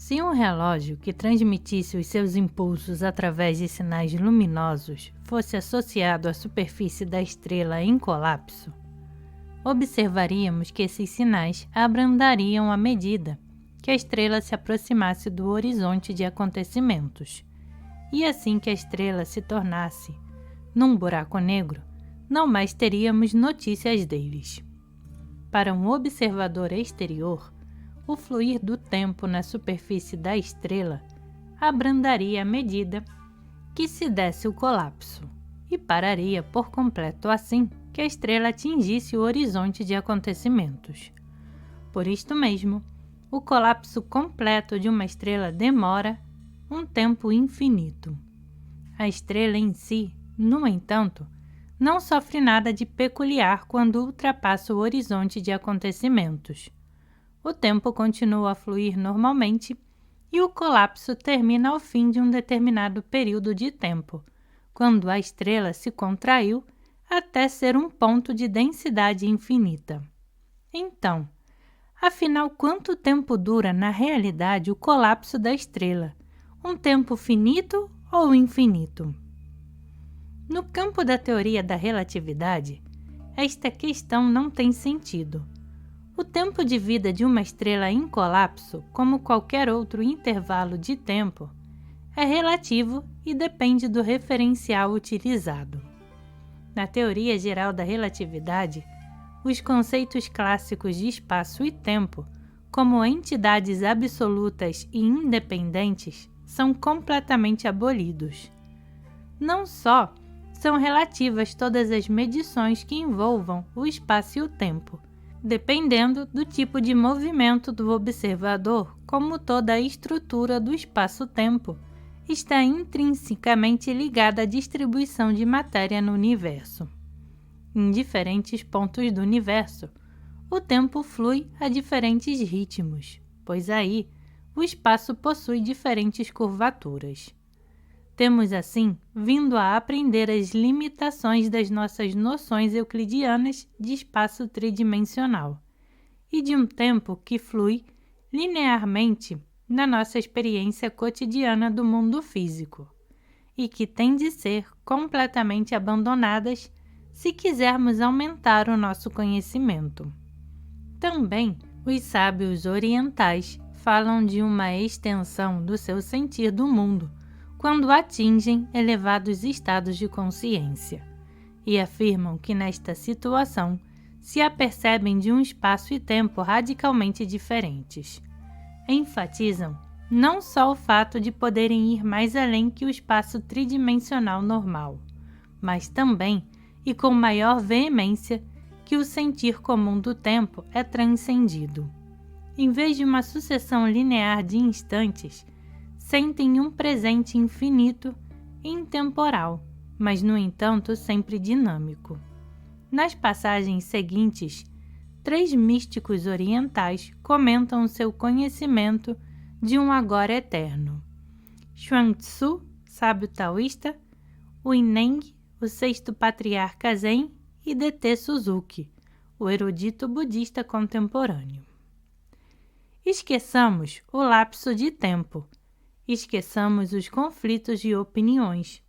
Se um relógio que transmitisse os seus impulsos através de sinais luminosos fosse associado à superfície da estrela em colapso, observaríamos que esses sinais abrandariam à medida que a estrela se aproximasse do horizonte de acontecimentos, e assim que a estrela se tornasse num buraco negro, não mais teríamos notícias deles. Para um observador exterior, o fluir do tempo na superfície da estrela abrandaria à medida que se desse o colapso e pararia por completo assim que a estrela atingisse o horizonte de acontecimentos. Por isto mesmo, o colapso completo de uma estrela demora um tempo infinito. A estrela em si, no entanto, não sofre nada de peculiar quando ultrapassa o horizonte de acontecimentos. O tempo continua a fluir normalmente e o colapso termina ao fim de um determinado período de tempo, quando a estrela se contraiu até ser um ponto de densidade infinita. Então, afinal, quanto tempo dura na realidade o colapso da estrela? Um tempo finito ou infinito? No campo da teoria da relatividade, esta questão não tem sentido. O tempo de vida de uma estrela em colapso, como qualquer outro intervalo de tempo, é relativo e depende do referencial utilizado. Na teoria geral da relatividade, os conceitos clássicos de espaço e tempo, como entidades absolutas e independentes, são completamente abolidos. Não só são relativas todas as medições que envolvam o espaço e o tempo, dependendo do tipo de movimento do observador, como toda a estrutura do espaço-tempo está intrinsecamente ligada à distribuição de matéria no universo. Em diferentes pontos do universo, o tempo flui a diferentes ritmos, pois aí o espaço possui diferentes curvaturas. Temos, assim, vindo a aprender as limitações das nossas noções euclidianas de espaço tridimensional e de um tempo que flui linearmente na nossa experiência cotidiana do mundo físico e que tem de ser completamente abandonadas se quisermos aumentar o nosso conhecimento. Também, os sábios orientais falam de uma extensão do seu sentir do mundo quando atingem elevados estados de consciência, e afirmam que nesta situação se apercebem de um espaço e tempo radicalmente diferentes. Enfatizam não só o fato de poderem ir mais além que o espaço tridimensional normal, mas também, e com maior veemência, que o sentir comum do tempo é transcendido. Em vez de uma sucessão linear de instantes, sentem um presente infinito e intemporal, mas, no entanto, sempre dinâmico. Nas passagens seguintes, 3 místicos orientais comentam o seu conhecimento de um agora eterno. Chuang-Tzu, sábio taoísta, Huineng, o sexto patriarca Zen, e D.T. Suzuki, o erudito budista contemporâneo. Esqueçamos o lapso de tempo. Esqueçamos os conflitos de opiniões,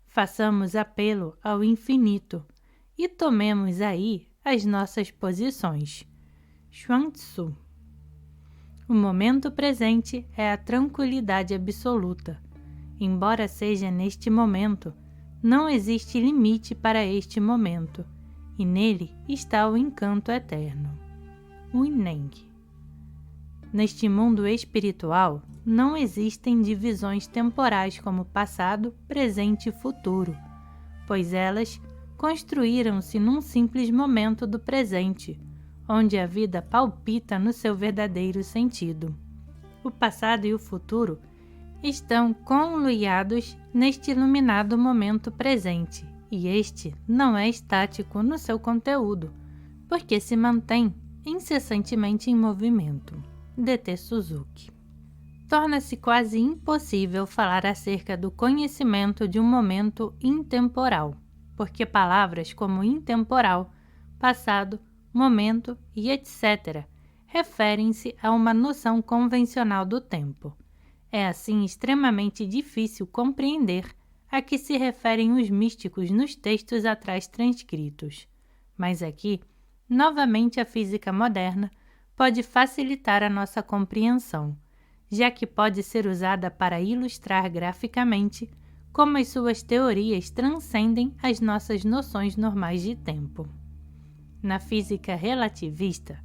façamos apelo ao infinito e tomemos aí as nossas posições. Chuang-Tzu. O momento presente é a tranquilidade absoluta. Embora seja neste momento, não existe limite para este momento, e nele está o encanto eterno. Huineng. Neste mundo espiritual, não existem divisões temporais como passado, presente e futuro, pois elas construíram-se num simples momento do presente, onde a vida palpita no seu verdadeiro sentido. O passado e o futuro estão conluiados neste iluminado momento presente, e este não é estático no seu conteúdo, porque se mantém incessantemente em movimento. D.T. Suzuki. Torna-se quase impossível falar acerca do conhecimento de um momento intemporal, porque palavras como intemporal, passado, momento e etc. referem-se a uma noção convencional do tempo, É assim extremamente difícil compreender a que se referem os místicos nos textos atrás transcritos. Mas aqui, novamente a física moderna pode facilitar a nossa compreensão, já que pode ser usada para ilustrar graficamente como as suas teorias transcendem as nossas noções normais de tempo. Na física relativista,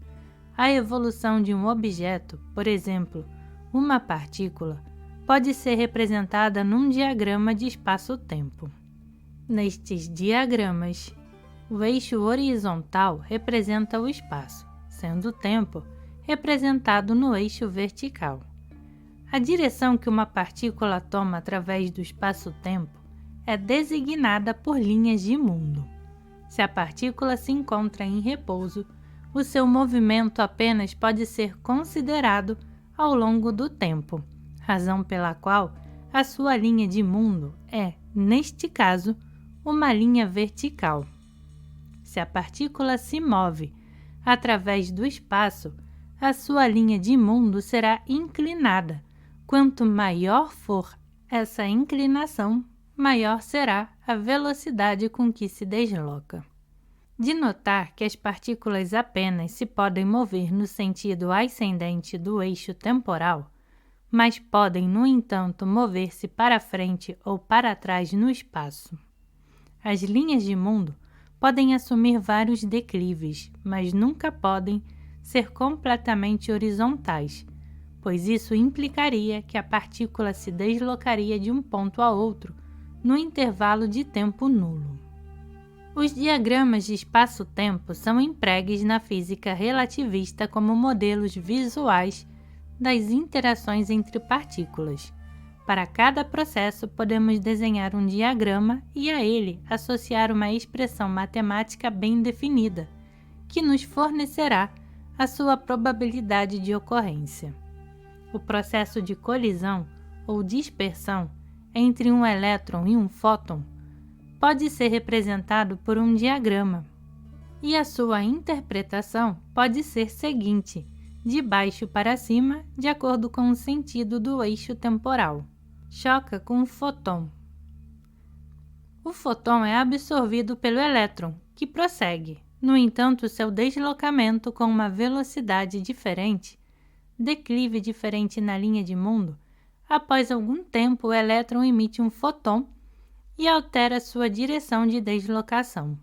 a evolução de um objeto, por exemplo, uma partícula, pode ser representada num diagrama de espaço-tempo. Nestes diagramas, o eixo horizontal representa o espaço, sendo o tempo representado no eixo vertical. A direção que uma partícula toma através do espaço-tempo é designada por linhas de mundo. Se a partícula se encontra em repouso, o seu movimento apenas pode ser considerado ao longo do tempo, razão pela qual a sua linha de mundo é, neste caso, uma linha vertical. Se a partícula se move através do espaço, a sua linha de mundo será inclinada. Quanto maior for essa inclinação, maior será a velocidade com que se desloca. De notar que as partículas apenas se podem mover no sentido ascendente do eixo temporal, mas podem, no entanto, mover-se para frente ou para trás no espaço. As linhas de mundo podem assumir vários declives, mas nunca podem ser completamente horizontais, pois isso implicaria que a partícula se deslocaria de um ponto a outro no intervalo de tempo nulo. Os diagramas de espaço-tempo são empregues na física relativista como modelos visuais das interações entre partículas. Para cada processo, podemos desenhar um diagrama e a ele associar uma expressão matemática bem definida, que nos fornecerá a sua probabilidade de ocorrência. O processo de colisão ou dispersão entre um elétron e um fóton pode ser representado por um diagrama, e a sua interpretação pode ser seguinte, de baixo para cima, de acordo com o sentido do eixo temporal. Choca com o fóton. O fóton é absorvido pelo elétron, que prossegue. No entanto, seu deslocamento com uma velocidade diferente, declive diferente na linha de mundo, após algum tempo o elétron emite um fóton e altera sua direção de deslocação.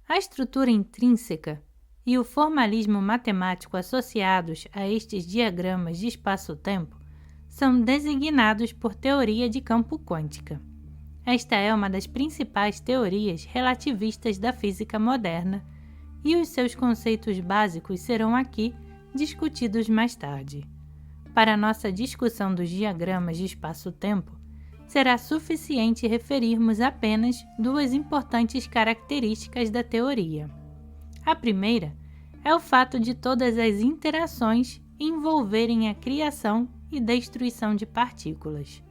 A estrutura intrínseca e o formalismo matemático associados a estes diagramas de espaço-tempo são designados por teoria de campo quântica. Esta é uma das principais teorias relativistas da física moderna e os seus conceitos básicos serão aqui discutidos mais tarde. Para nossa discussão dos diagramas de espaço-tempo, será suficiente referirmos apenas duas importantes características da teoria. A primeira é o fato de todas as interações envolverem a criação e destruição de partículas,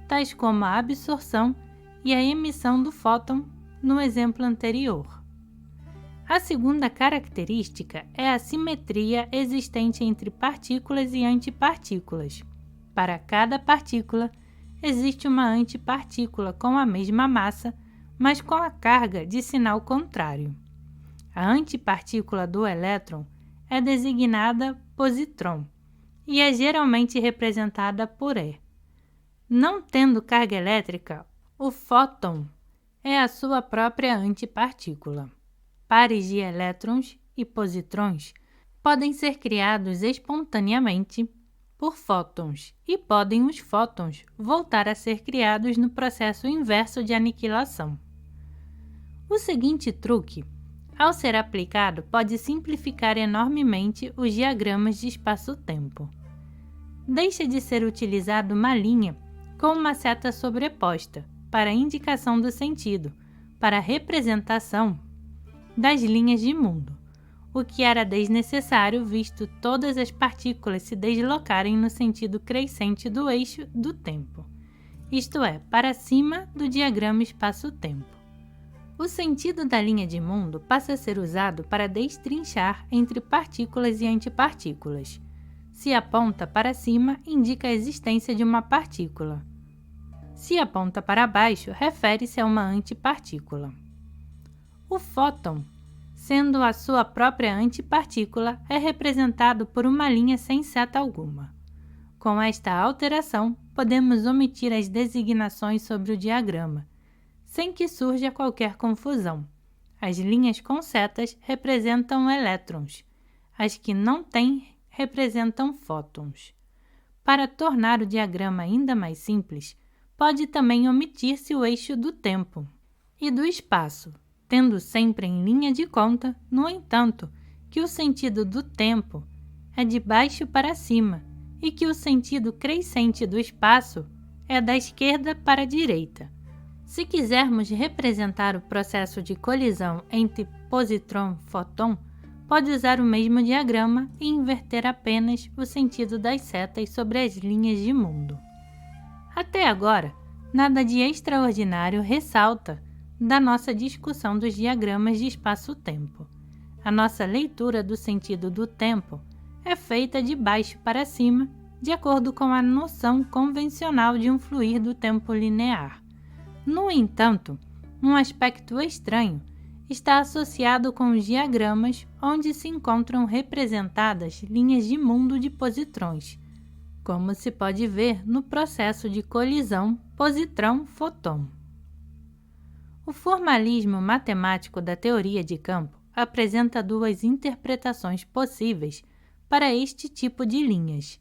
tais como a absorção e a emissão do fóton no exemplo anterior. A segunda característica é a simetria existente entre partículas e antipartículas. Para cada partícula, existe uma antipartícula com a mesma massa, mas com a carga de sinal contrário. A antipartícula do elétron é designada positrão e é geralmente representada por E. Não tendo carga elétrica, o fóton é a sua própria antipartícula. Pares de elétrons e positrões podem ser criados espontaneamente por fótons e podem os fótons voltar a ser criados no processo inverso de aniquilação. O seguinte truque, ao ser aplicado, pode simplificar enormemente os diagramas de espaço-tempo. Deixa de ser utilizada uma linha com uma seta sobreposta para a indicação do sentido, para a representação das linhas de mundo, o que era desnecessário visto todas as partículas se deslocarem no sentido crescente do eixo do tempo, isto é, para cima do diagrama espaço-tempo. O sentido da linha de mundo passa a ser usado para destrinchar entre partículas e antipartículas. Se aponta para cima, indica a existência de uma partícula. Se aponta para baixo, refere-se a uma antipartícula. O fóton, sendo a sua própria antipartícula, é representado por uma linha sem seta alguma. Com esta alteração, podemos omitir as designações sobre o diagrama, sem que surja qualquer confusão. As linhas com setas representam elétrons, as que não têm representam fótons. Para tornar o diagrama ainda mais simples, pode também omitir-se o eixo do tempo e do espaço, tendo sempre em linha de conta, no entanto, que o sentido do tempo é de baixo para cima e que o sentido crescente do espaço é da esquerda para a direita. Se quisermos representar o processo de colisão entre positron e fóton, pode usar o mesmo diagrama e inverter apenas o sentido das setas sobre as linhas de mundo. Até agora, nada de extraordinário ressalta da nossa discussão dos diagramas de espaço-tempo. A nossa leitura do sentido do tempo é feita de baixo para cima, de acordo com a noção convencional de um fluir do tempo linear. No entanto, um aspecto estranho está associado com os diagramas onde se encontram representadas linhas de mundo de positrões, como se pode ver no processo de colisão positrão-fóton. O formalismo matemático da teoria de campo apresenta duas interpretações possíveis para este tipo de linhas.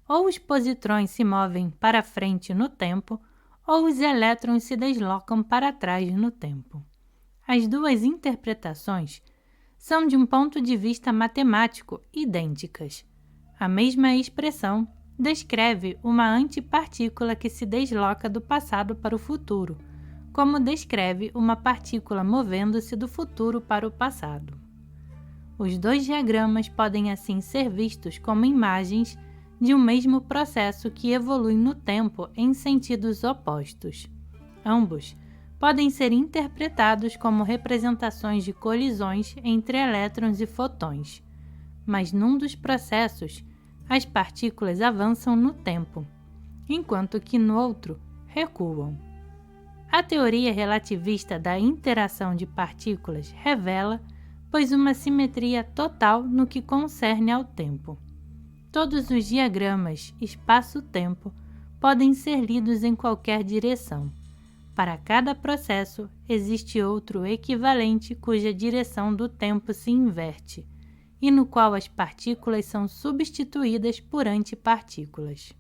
Ou os positrões se movem para frente no tempo, ou os elétrons se deslocam para trás no tempo. As duas interpretações são, de um ponto de vista matemático, idênticas. A mesma expressão descreve uma antipartícula que se desloca do passado para o futuro, como descreve uma partícula movendo-se do futuro para o passado. Os dois diagramas podem assim ser vistos como imagens de um mesmo processo que evolui no tempo em sentidos opostos. Ambos podem ser interpretados como representações de colisões entre elétrons e fótons, mas num dos processos, as partículas avançam no tempo, enquanto que no outro recuam. A teoria relativista da interação de partículas revela, pois, uma simetria total no que concerne ao tempo. Todos os diagramas espaço-tempo podem ser lidos em qualquer direção. Para cada processo, existe outro equivalente cuja direção do tempo se inverte, e no qual as partículas são substituídas por antipartículas.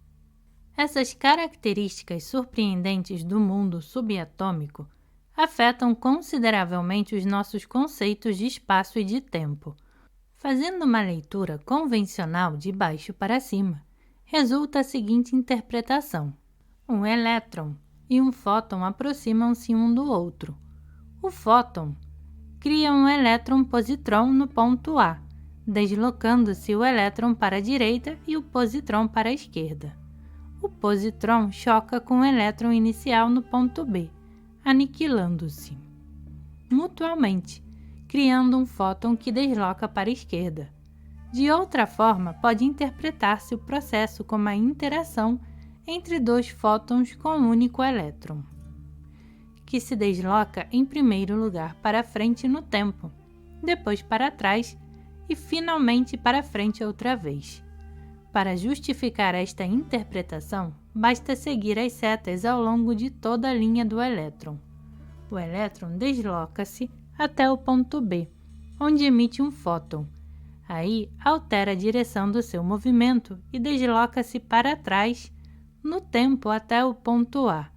Essas características surpreendentes do mundo subatômico afetam consideravelmente os nossos conceitos de espaço e de tempo. Fazendo uma leitura convencional de baixo para cima, resulta a seguinte interpretação: um elétron e um fóton aproximam-se um do outro. O fóton cria um elétron-positrão no ponto A, deslocando-se o elétron para a direita e o positrão para a esquerda. O positrão choca com o elétron inicial no ponto B, aniquilando-se mutuamente, criando um fóton que desloca para a esquerda. De outra forma, pode interpretar-se o processo como a interação entre dois fótons com um único elétron, que se desloca em primeiro lugar para frente no tempo, depois para trás e finalmente para frente outra vez. Para justificar esta interpretação, basta seguir as setas ao longo de toda a linha do elétron. O elétron desloca-se até o ponto B, onde emite um fóton. Aí, altera a direção do seu movimento e desloca-se para trás no tempo até o ponto A,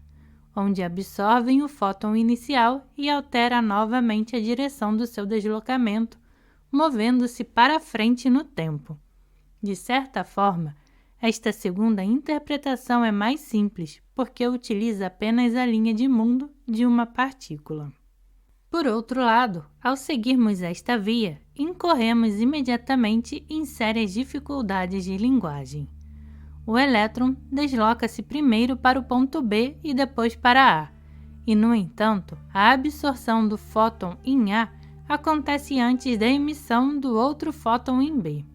onde absorvem o fóton inicial e altera novamente a direção do seu deslocamento, movendo-se para frente no tempo. De certa forma, esta segunda interpretação é mais simples, porque utiliza apenas a linha de mundo de uma partícula. Por outro lado, ao seguirmos esta via, incorremos imediatamente em sérias dificuldades de linguagem. O elétron desloca-se primeiro para o ponto B e depois para A, e, no entanto, a absorção do fóton em A acontece antes da emissão do outro fóton em B.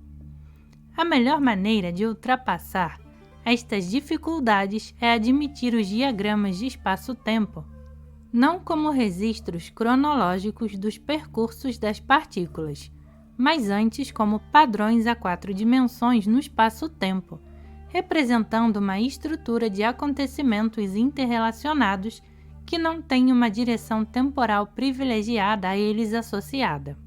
A melhor maneira de ultrapassar estas dificuldades é admitir os diagramas de espaço-tempo não como registros cronológicos dos percursos das partículas, mas antes como padrões a 4 dimensões no espaço-tempo, representando uma estrutura de acontecimentos interrelacionados que não tem uma direção temporal privilegiada a eles associada,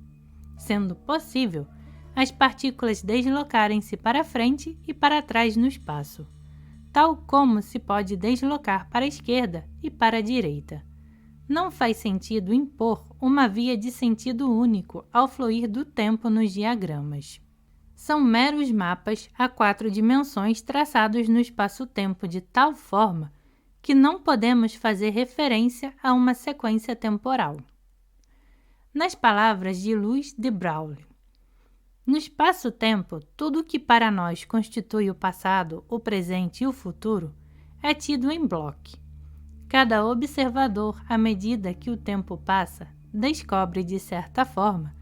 sendo possível as partículas deslocarem-se para frente e para trás no espaço, tal como se pode deslocar para a esquerda e para a direita. Não faz sentido impor uma via de sentido único ao fluir do tempo nos diagramas. São meros mapas a 4 dimensões traçados no espaço-tempo de tal forma que não podemos fazer referência a uma sequência temporal. Nas palavras de Louis de Broglie, no espaço-tempo, tudo o que para nós constitui o passado, o presente e o futuro é tido em bloco. Cada observador, à medida que o tempo passa, descobre, de certa forma,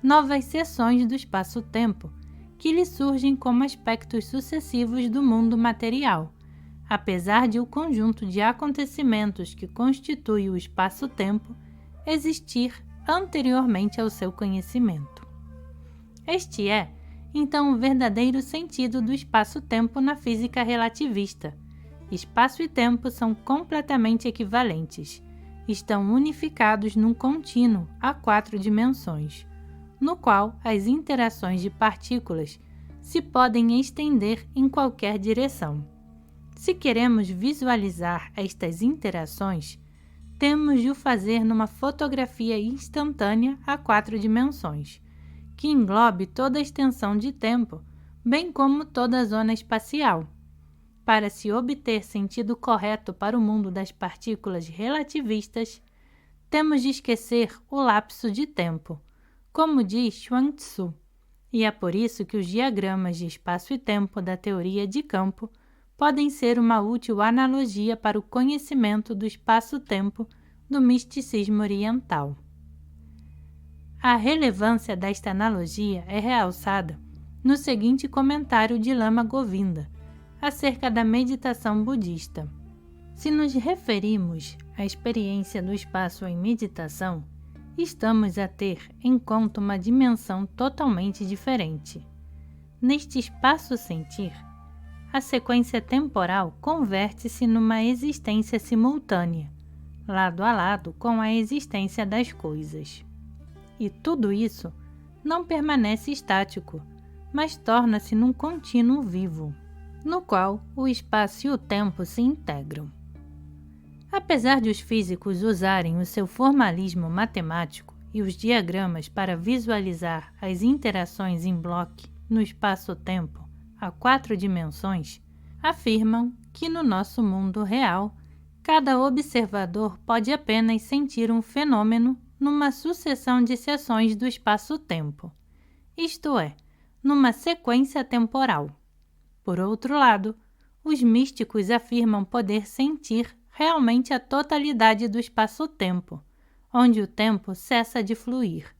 novas seções do espaço-tempo que lhe surgem como aspectos sucessivos do mundo material, apesar de o conjunto de acontecimentos que constitui o espaço-tempo existir anteriormente ao seu conhecimento. Este é, então, o verdadeiro sentido do espaço-tempo na física relativista. Espaço e tempo são completamente equivalentes. Estão unificados num contínuo a 4 dimensões, no qual as interações de partículas se podem estender em qualquer direção. Se queremos visualizar estas interações, temos de o fazer numa fotografia instantânea a 4 dimensões, que englobe toda a extensão de tempo, bem como toda a zona espacial. Para se obter sentido correto para o mundo das partículas relativistas, temos de esquecer o lapso de tempo, como diz Chuang-Tzu, e é por isso que os diagramas de espaço e tempo da teoria de campo podem ser uma útil analogia para o conhecimento do espaço-tempo do misticismo oriental. A relevância desta analogia é realçada no seguinte comentário de Lama Govinda, acerca da meditação budista. Se nos referimos à experiência do espaço em meditação, estamos a ter em conta uma dimensão totalmente diferente. Neste espaço-sentir, a sequência temporal converte-se numa existência simultânea, lado a lado com a existência das coisas. E tudo isso não permanece estático, mas torna-se num contínuo vivo, no qual o espaço e o tempo se integram. Apesar de os físicos usarem o seu formalismo matemático e os diagramas para visualizar as interações em bloco no espaço-tempo a 4 dimensões, afirmam que no nosso mundo real, cada observador pode apenas sentir um fenômeno numa sucessão de seções do espaço-tempo, isto é, numa sequência temporal. Por outro lado, os místicos afirmam poder sentir realmente a totalidade do espaço-tempo, onde o tempo cessa de fluir.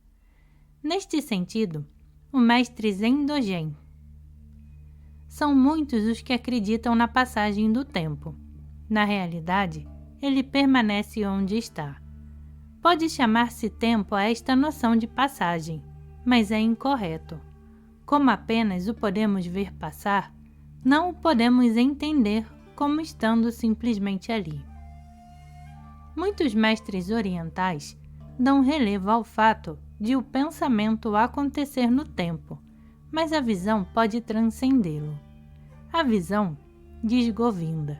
Neste sentido, o mestre Zen Dogen. São muitos os que acreditam na passagem do tempo. Na realidade, ele permanece onde está. Pode chamar-se tempo a esta noção de passagem, mas é incorreto. Como apenas o podemos ver passar, não o podemos entender como estando simplesmente ali. Muitos mestres orientais dão relevo ao fato de o pensamento acontecer no tempo, mas a visão pode transcendê-lo. A visão, diz Govinda,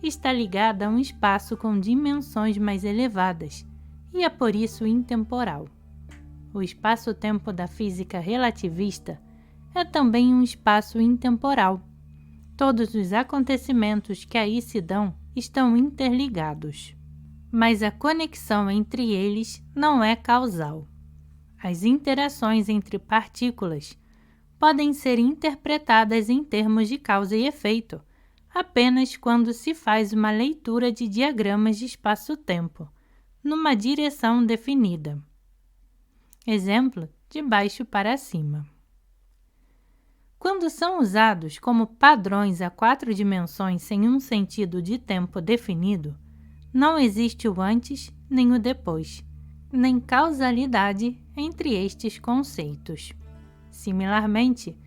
está ligada a um espaço com dimensões mais elevadas e é por isso intemporal. O espaço-tempo da física relativista é também um espaço intemporal. Todos os acontecimentos que aí se dão estão interligados, mas a conexão entre eles não é causal. As interações entre partículas podem ser interpretadas em termos de causa e efeito, apenas quando se faz uma leitura de diagramas de espaço-tempo, numa direção definida. Exemplo, de baixo para cima. Quando são usados como padrões a 4 dimensões sem um sentido de tempo definido, não existe o antes nem o depois, nem causalidade entre estes conceitos. Similarmente,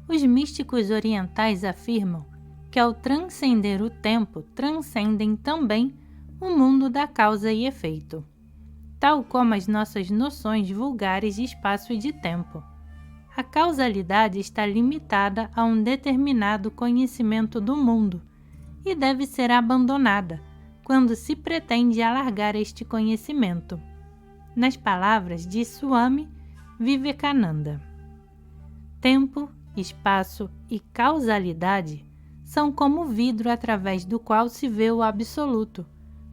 os místicos orientais afirmam que ao transcender o tempo, transcendem também o mundo da causa e efeito, tal como as nossas noções vulgares de espaço e de tempo. A causalidade está limitada a um determinado conhecimento do mundo e deve ser abandonada quando se pretende alargar este conhecimento. Nas palavras de Swami Vivekananda, tempo, espaço e causalidade são como vidro através do qual se vê o absoluto.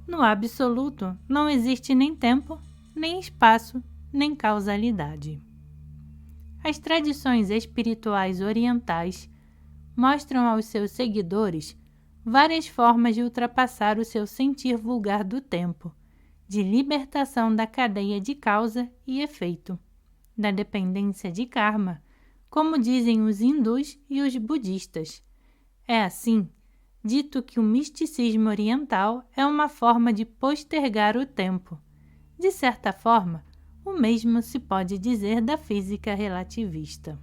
No absoluto não existe nem tempo, nem espaço, nem causalidade. As tradições espirituais orientais mostram aos seus seguidores várias formas de ultrapassar o seu sentir vulgar do tempo, de libertação da cadeia de causa e efeito, da dependência de karma, como dizem os hindus e os budistas. É assim, dito que o misticismo oriental é uma forma de postergar o tempo. De certa forma, o mesmo se pode dizer da física relativista.